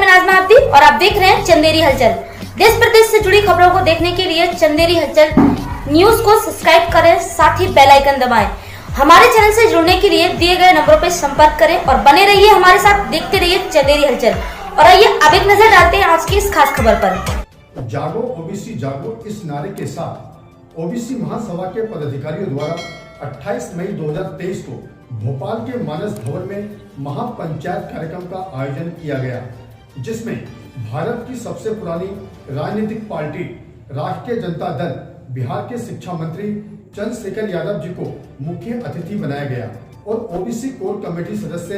मैं नाज़मा अब्दी और आप देख रहे हैं चंदेरी हलचल। देश प्रदेश से जुड़ी खबरों को देखने के लिए चंदेरी हलचल न्यूज को सब्सक्राइब करें, साथ ही बेल आइकन दबाएं। हमारे चैनल से जुड़ने के लिए दिए गए नंबरों पर संपर्क करें और बने रहिए हमारे साथ, देखते रहिए चंदेरी हलचल। और आइए अब एक नजर डालते हैं आज की इस खास खबर पर। जागो ओबीसी जागो इस नारे के साथ ओबीसी महासभा के पदाधिकारियों द्वारा 28 मई 2023 को भोपाल के मानस भवन में महापंचायत कार्यक्रम का आयोजन किया गया, जिसमें भारत की सबसे पुरानी राजनीतिक पार्टी राष्ट्रीय जनता दल बिहार के शिक्षा मंत्री चंद्रशेखर यादव जी को मुख्य अतिथि बनाया गया और ओबीसी कोर कमेटी सदस्य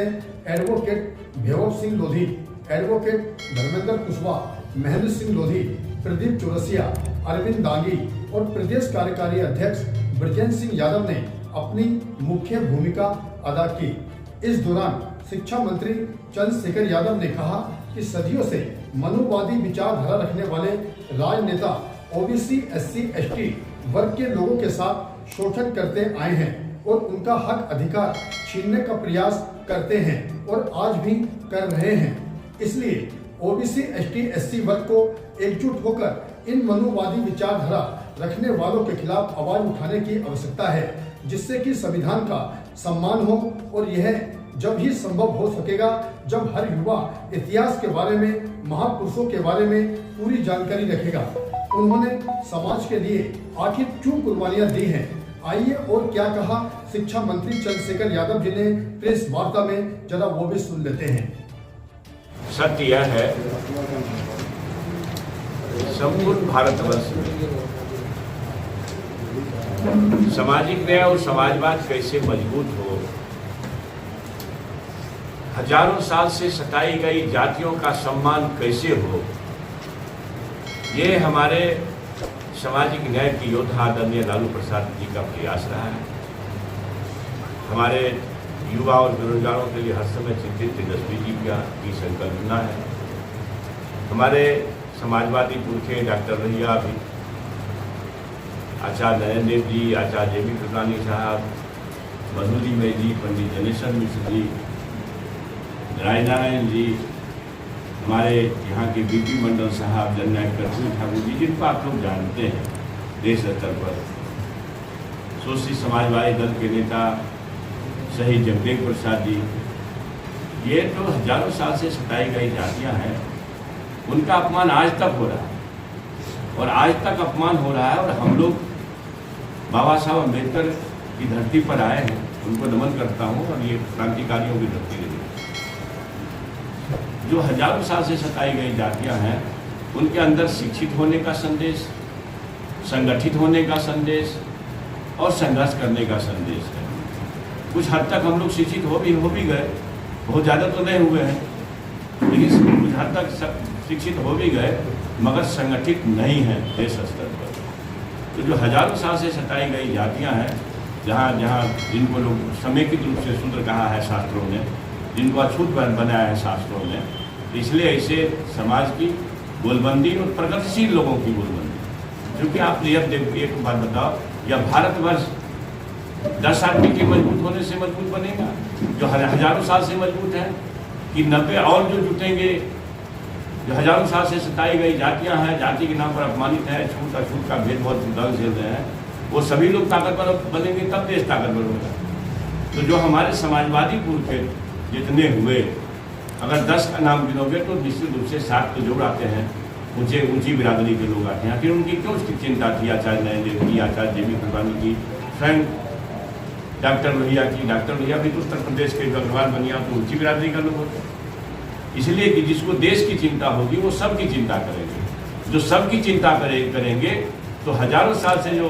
एडवोकेट भैरव सिंह लोधी, एडवोकेट धर्मेंद्र कुशवाहा, महेंद्र सिंह लोधी, प्रदीप चौरसिया, अरविंद दांगी और प्रदेश कार्यकारी अध्यक्ष ब्रजेंद्र सिंह यादव ने अपनी मुख्य भूमिका अदा की। इस दौरान शिक्षा मंत्री चंद्रशेखर यादव ने कहा कि सदियों से मनुवादी विचारधारा रखने वाले राजनेता ओबीसी, एससी, एसटी वर्ग के लोगों के साथ शोषण करते आए हैं और उनका हक अधिकार छीनने का प्रयास करते हैं और आज भी कर रहे हैं। इसलिए ओबीसी, एसटी, एससी वर्ग को एकजुट होकर इन मनुवादी विचारधारा रखने वालों के खिलाफ आवाज उठाने की आवश्यकता है, जिससे कि संविधान का सम्मान हो। और यह जब ही संभव हो सकेगा जब हर युवा इतिहास के बारे में, महापुरुषों के बारे में पूरी जानकारी रखेगा। उन्होंने समाज के लिए आखिर क्यों कुर्बानियां दी हैं, आइए और क्या कहा शिक्षा मंत्री चंद्रशेखर यादव जी ने प्रेस वार्ता में, जरा वो भी सुन लेते हैं। सत्य यह है, संपूर्ण भारतवर्ष में सामाजिक न्याय और समाजवाद कैसे मजबूत हो, हजारों साल से सताई गई जातियों का सम्मान कैसे हो, ये हमारे सामाजिक न्याय के योद्धा आदरणीय लालू प्रसाद जी का प्रयास रहा है। हमारे युवा और बेरोजगारों के लिए हर समय चिंतित तेजस्वी जी की संकल्पना है। हमारे समाजवादी पुरखे डॉक्टर रहिया भी, आचार्य नरेंद्र जी, आचार्य जेबी कृपलानी साहब, मधुरी में जी, पंडित जनेश्वर मिश्र जी, नारायण जी, हमारे यहाँ के बीपी मंडल साहब, जननायक कर्पूरी ठाकुर जी, जिनको आप लोग जानते हैं देश स्तर पर, सोशलिस्ट समाजवादी दल के नेता शहीद जगदेव प्रसाद जी, ये तो हजारों साल से सताई गई जातियाँ हैं, उनका अपमान आज तक हो रहा है और आज तक अपमान हो रहा है। और हम लोग बाबा साहब अम्बेडकर की धरती पर आए हैं, उनको नमन करता हूँ और ये क्रांतिकारियों की धरती रही। जो हजारों साल से सताई गई जातियाँ हैं, उनके अंदर शिक्षित होने का संदेश, संगठित होने का संदेश और संघर्ष करने का संदेश है। कुछ हद तक हम लोग शिक्षित हो भी गए, बहुत ज़्यादा तो नहीं हुए हैं, लेकिन कुछ हद तक शिक्षित हो भी गए, मगर संगठित नहीं है देश स्तर पर। तो जो हजारों साल से सताई गई जातियां हैं, जहाँ जिनको लोग समेकित रूप से शूद्र कहा है शास्त्रों ने, जिनको अछूत बनाया है शास्त्रों ने, इसलिए ऐसे समाज की गोलबंदी और प्रगतिशील लोगों की गोलबंदी। क्योंकि आप एक बात बताओ, यह भारतवर्ष 10 आदमी के मजबूत होने से मजबूत बनेगा जो हजारों साल से मजबूत है, कि 90 और जो जुटेंगे, जो हजारों साल से सताई गई जातियां हैं, जाति के नाम पर अपमानित है, छूट अछूट का भेदभाव दल झेल रहे हैं, वो सभी लोग ताकतवर बनेंगे, तब देश ताकतवर होगा। तो जो हमारे समाजवादी पुरखे जितने हुए, अगर 10 का नाम गिनोगे तो निश्चित रूप से 7 तो जोड़ आते हैं, ऊंची बिरादरी के लोग आते हैं। फिर उनकी क्यों उसकी चिंता थी आचार्य नरेंद्र की, आचार्य जेबी कृपलानी की, स्वयं डॉक्टर लोहिया की। डॉक्टर लोहिया भी तो उत्तर प्रदेश के अग्रवाल बनिया, तो ऊंची बिरादरी का लोग होते हैं। इसलिए कि जिसको देश की चिंता होगी वो सबकी चिंता करेंगे। जो सबकी चिंता करेंगे तो हजारों साल से जो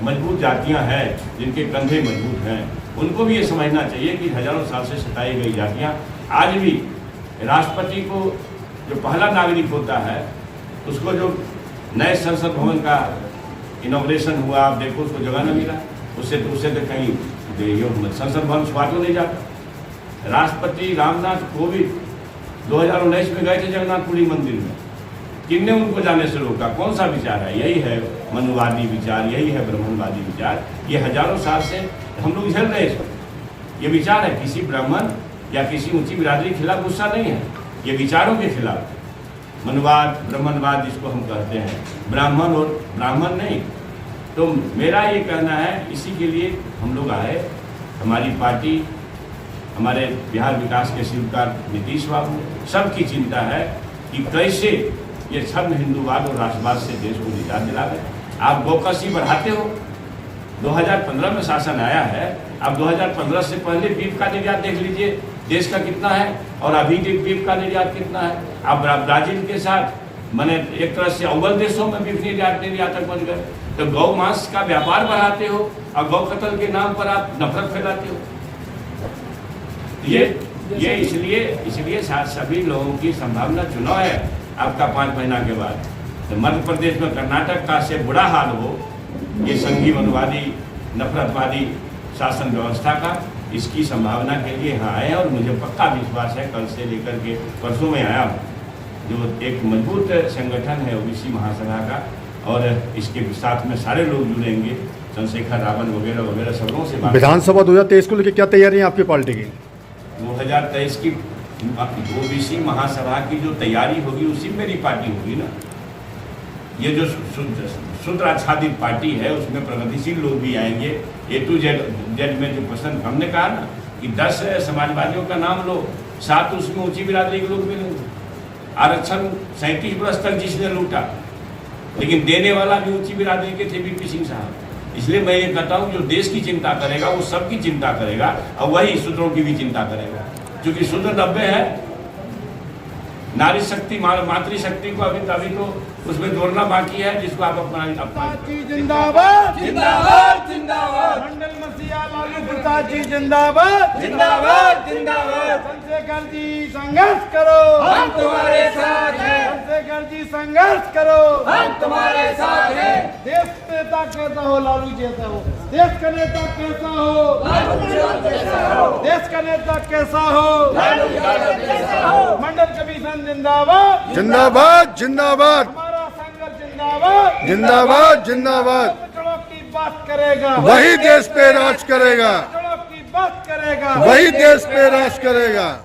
मजबूत जातियां हैं, जिनके कंधे मजबूत हैं, उनको भी ये समझना चाहिए कि हजारों साल से सताई गई जातियां आज भी, राष्ट्रपति को जो पहला नागरिक होता है, उसको जो नए संसद भवन का इनॉग्रेशन हुआ, आप देखो उसको जगह न मिला, उससे तो कहीं संसद भवन छुआ तो नहीं जाता। राष्ट्रपति रामनाथ कोविंद 2019 में गए थे जगन्नाथपुरी मंदिर में, किन्ने उनको जाने से रोका? कौन सा विचार है? यही है मनुवादी विचार, यही है ब्राह्मणवादी विचार। ये हजारों साल से हम लोग झेल रहे हैं। ये विचार है, किसी ब्राह्मण या किसी ऊंची बिरादरी के खिलाफ गुस्सा नहीं है, ये विचारों के खिलाफ थे। मनवाद, ब्राह्मणवाद जिसको हम कहते हैं, ब्राह्मण और ब्राह्मण नहीं। तो मेरा ये कहना है, इसी के लिए हम लोग आए। हमारी पार्टी, हमारे बिहार विकास के शिल्पकार नीतीश बाबू, सबकी चिंता है कि कैसे ये सब हिंदूवाद और राष्ट्रवाद से देश को निजात दिलावे। आप गौकसी बढ़ाते हो, 2015 में शासन आया है, अब 2015 से पहले बीफ का निर्यात देख लीजिए देश का कितना है और अभी के बीफ का निर्यात कितना है। आप ब्राजील के साथ मैंने एक तरह से अव्वल देशों में बीफ निर्यातक बन गए। तो गौ मांस का व्यापार बढ़ाते हो और गौ कत्ल के नाम पर आप नफरत फैलाते हो। ये इसलिए सभी लोगों की संभावना चुनाव है आपका 5 महीना के बाद। तो मध्य प्रदेश में कर्नाटक का से बुरा हाल हो, ये संघी वनवादी नफरतवादी शासन व्यवस्था का, इसकी संभावना के लिए यहाँ आए हैं। और मुझे पक्का विश्वास है, कल से लेकर के परसों में आया हूँ, जो एक मजबूत संगठन है ओबीसी महासभा का, और इसके साथ में सारे लोग जुड़ेंगे, चंद्रशेखर रावण वगैरह वगैरह सबों से। विधानसभा 2023 को लेकर क्या तैयारी है आपकी पार्टी की? 2023 की ओबीसी महासभा की जो तैयारी होगी उसी में मेरी पार्टी होगी ना। ये जो शूद्र आच्छादित पार्टी है उसमें प्रगतिशील लोग भी आएंगे। A to Z में जो पसंद, हमने कहा ना कि 10 समाजवादियों का नाम लो, 7 उसमें ऊंची बिरादरी के लोग मिलेंगे। आरक्षण 37 वर्ष तक जिसने लूटा, लेकिन देने वाला भी ऊंची बिरादरी के थे, वीपी सिंह साहब। इसलिए मैं ये कहता हूँ, जो देश की चिंता करेगा वो सबकी चिंता करेगा, और वही शूद्रों की भी चिंता करेगा। क्योंकि शूद्र 90 है, नारी शक्ति मातृशक्ति को अभी तो उसमें जोड़ना बाकी है, जिसको आप अपना जिंदाबाद जिंदाबाद जिंदाबाद, मंडल मसीहा लालू प्रसाद जी जिंदाबाद जिंदाबाद जिंदाबाद। चंद्रशेखर जी संघर्ष करो, हम तुम्हारे साथ हैं। चंद्रशेखर जी संघर्ष करो, हम तुम्हारे साथ हैं। देश नेता कैसा हो, लालू जैसा हो। देश का नेता कैसा हो, देश का नेता कैसा हो, मंडल कमीशन जिंदाबाद जिंदाबाद जिंदाबाद हमारा संघर्ष जिंदाबाद जिंदाबाद जिंदाबाद। पिछड़ों की बात करेगा, वही देश पे राज करेगा, पिछड़ों की बात करेगा, वही देश पे राज करेगा।